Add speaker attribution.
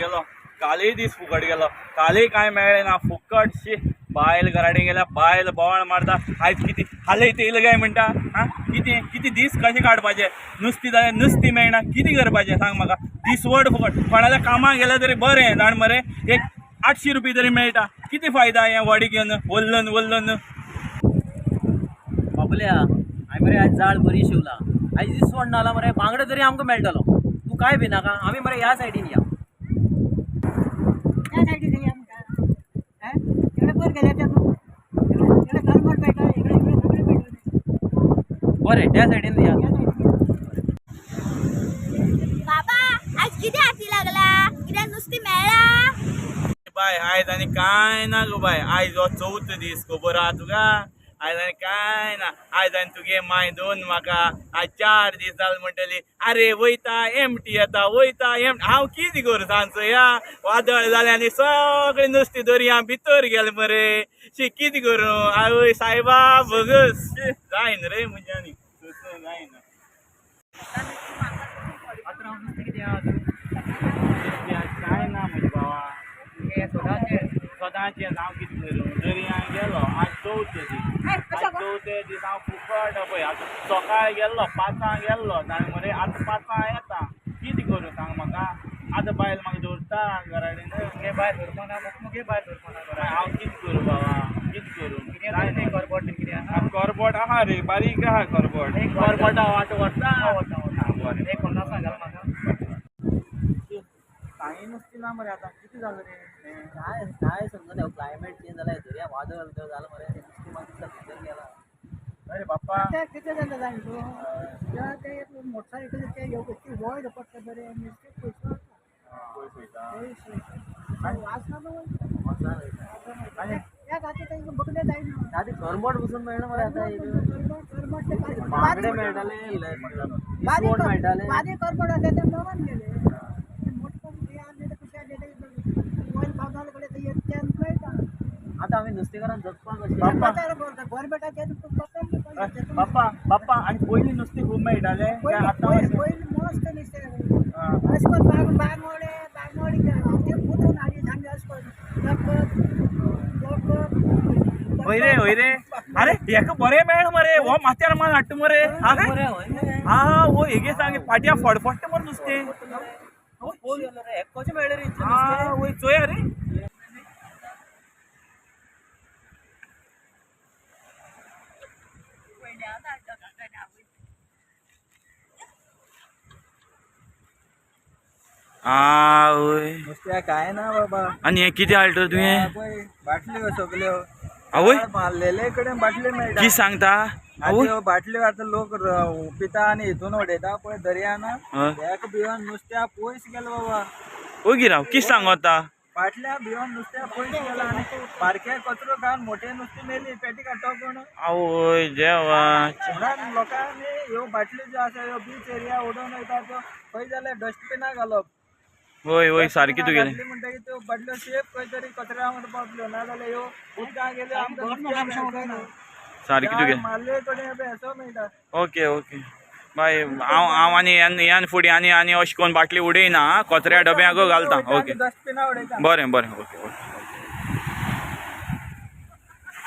Speaker 1: गेलो कालय दीस फुकट गेलो कालय काय मेळ्ळें ना फुकट शी बायल घराडे गेल्या बायल बोवाळ मारता आयज कितें हालय तेल काय म्हणटा हां कितें कितें दीस कशें काडपाचें नुस्तें जाल्यार नुस्तें मेळना कितें करपाचें सांग म्हाका दिसवड फुकट कोणाल्या कामाक गेल्यार तरी बरें जाण मरे एक 800 रुपया तरी मेळटा कितें फायदा हें वडी घेवन वल्लन वल्लन
Speaker 2: बाबल्या हांवें मरे आज जाळ बरी शिवला आयज दिसवड नाला मरे बांगडो तरी आमकां मेळटलो तूं काय भिनाका आमी मरे ह्या सायडीन या
Speaker 3: त्या सायडीन या म्हणटा इकडे बर गेल्या इकडे गरमट मेळटा इकडे सगळे मेळटा
Speaker 2: बरें त्या सायडीन या
Speaker 4: बाबा आज किती हाती लागला कित्याक नुस्ती मेळ्ळा
Speaker 1: बाय आयज आनी कांय ना गो बाय आयज हो चवथो दीस खबर आहा तुका आयज आनी कांय ना आयज आनी तुगे माय दोन म्हाका आज 4 दीस जाल म्हणटली अरे वयता एमटी येता वयता हांव कितें करूं सांचो या वादळ जालें आनी सगळें नुस्तें दर्या भितर गेलें मरे शी कितें करूं आवय सायबा भगस जायना रे म्हज्यानी जायना
Speaker 2: आतां हांव नुस्तें कितें आहा
Speaker 1: कांय ना म्हजे बाबा सदांचें हांव कितें करूं दर्यान गेलो आज चवथे दीस आज चवथे दीस हांव फुकट पळय आतां सकाळ गेल्लो 5 गेल्लो आनी मरे आतां 5 येता कितें करूं सांग म्हाका आतां बायल म्हाका दवरता घराडेन
Speaker 2: मुगे भायर धरपाना मुगे भायर धरपाना
Speaker 1: हांव कितें करूं बाबा कितें करूं
Speaker 2: कितें करबोट कितें आहा
Speaker 1: करबोट आहा रे बारीक आहा करबोट
Speaker 2: एक करबोटा वाटो व्हरता एक 50 घाल म्हाका
Speaker 1: कांय नुस्तें ना मरे आतां कितें जालें रे
Speaker 2: काय समजा क्लायमेट चेंज जाला दर्या वादळ जालें मरे नुस्तें मागीर भितर गेला
Speaker 1: अरे बाप्पा
Speaker 3: कितें जालें जाण तूं जेव्हा ते मोटरसायकल ते येवची वयर पडटा बरें नुस्तें पयस वास ना या खातीर तांकां बगले जायना
Speaker 2: आधी करबोट बसून मेळना मरे आतां
Speaker 3: करमट ते
Speaker 2: बांगडे मेळटाले इसवण मेळटाले
Speaker 3: बारीक करमट आसले ते मरून गेले मोठे हे आसले ते कुशा गेले वयर बागाल कडे ते येते मेळटा
Speaker 2: आतां आमी नुस्तेकारांक जगपाक कशें
Speaker 3: गोरमेंटाचेर
Speaker 1: बाप्पा बाप्पा आनी पयलीं नुस्तें खूब मेळटालें काय आतां
Speaker 3: पयलीं मस्त नुस्तें अशें करून बांगोडे ते फुटून हाडी सांगे अशें
Speaker 1: होय रे अरे हेका बरें मेळ मरे हो माथ्यार मान हाडटा मरे हा हो हेगे सांगे फाट्या फडफडटा मरे नुस्तें
Speaker 2: कशें मेळ्ळें रे
Speaker 1: हा वय चोया रे आवय
Speaker 2: नुस्त्या काय ना बाबा
Speaker 1: आनी हे कितें हाडटा तुवें
Speaker 2: बाटल्यो सगल्यो
Speaker 1: आवय
Speaker 2: मारलेले कडेन बाटल्यो मेळटा
Speaker 1: कितें सांगता आवय
Speaker 2: त्यो बाटल्यो आतां लोक पिता आनी हितून उडयता पळय दर्यान हेका भिवन नुस्त्या पयस गेलो बाबा
Speaker 1: ओय गिराव कितें सांगता
Speaker 2: बाटल्या भिवन नुस्त्या पयस गेला आनी बारके कचरो खावन मोठे नुस्तें मेली पेटी काडटा कोण
Speaker 1: आवय देवा
Speaker 2: म्हणून लोकांनी ह्यो बाटल्यो ज्यो आसा ह्यो बीच एरिया उडोवन वयता त्यो खंय जाल्यार डस्टबिना घालप
Speaker 1: वय वय सारकी तुगेलें
Speaker 2: म्हणटकीर त्यो बाटल्यो सेफ खंय तरी कचऱ्या वांगडा पावतल्यो नाजाल्यार ह्यो उदकां गेल्यो आमकां
Speaker 1: सारकी तुगेलें
Speaker 2: मारले कडेन हेचो मेळटा
Speaker 1: ओके ओके बाय हांव आनी ह्यान फुडें आनी अशें करून बाटली उडयना कचऱ्या डब्याक घालता ओके
Speaker 2: डस्टबिना उडयता
Speaker 1: बरें बरें ओके ओके